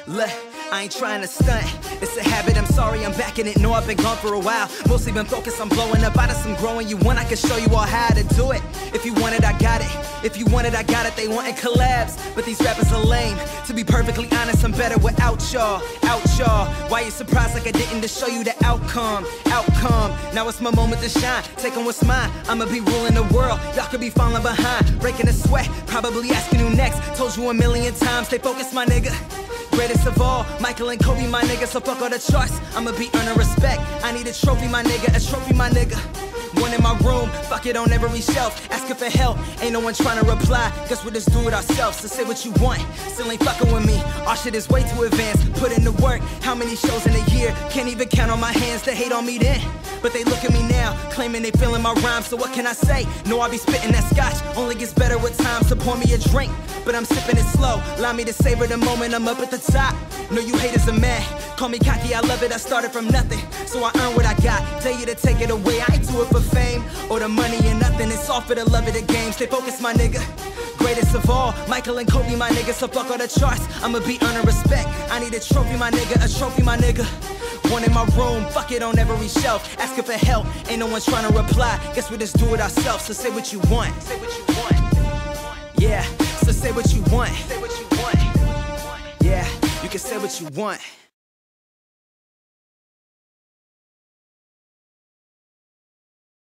Look, I ain't trying to stunt. It's a habit, I'm sorry, I'm back in it. Know I've been gone for a while. Mostly been focused on blowing up. Out of some growing you want, I can show you all how to do it. If you want it, I got it. If you want it, I got it. They wantin' collabs, but these rappers are lame. To be perfectly honest, I'm better without y'all. Why you surprised like I didn't to show you the outcome? Now it's my moment to shine. Taking what's mine, I'ma be ruling the world. Y'all could be falling behind, breaking a sweat, probably asking who next. Told you a million times, stay focused, my nigga. Greatest of all, Michael and Kobe, my nigga. So fuck all the charts, I'ma be earning respect. I need a trophy, my nigga, a trophy, my nigga. One in my room, fuck it on every shelf. Asking for help, ain't no one trying to reply. Guess we'll just do it ourselves, so say what you want. Still ain't fucking with me, our shit is way too advanced. Put in the work, how many shows in a year? Can't even count on my hands, they hate on me then. But they look at me now, claiming they feeling my rhymes. So what can I say? No, I be spitting that scotch, only gets better with time. So pour me a drink, but I'm sipping it slow. Allow me to savor the moment I'm up at the top. Know you haters are mad, call me cocky, I love it. I started from nothing, so I earn what I got. Tell you to take it away, I ain't do it for fame or the money or nothing. It's all for the love of the game. Stay focused, my nigga. Greatest of all, Michael and Kobe, my nigga. So fuck all the charts, I'ma be earning respect. I need a trophy, my nigga, a trophy, my nigga. One in my room, fuck it on every shelf. Asking for help, ain't no one trying to reply. Guess we just do it ourselves, so say what you want. Say what you want. Yeah, so say what you want. Say what you want. Yeah, you can say what you want.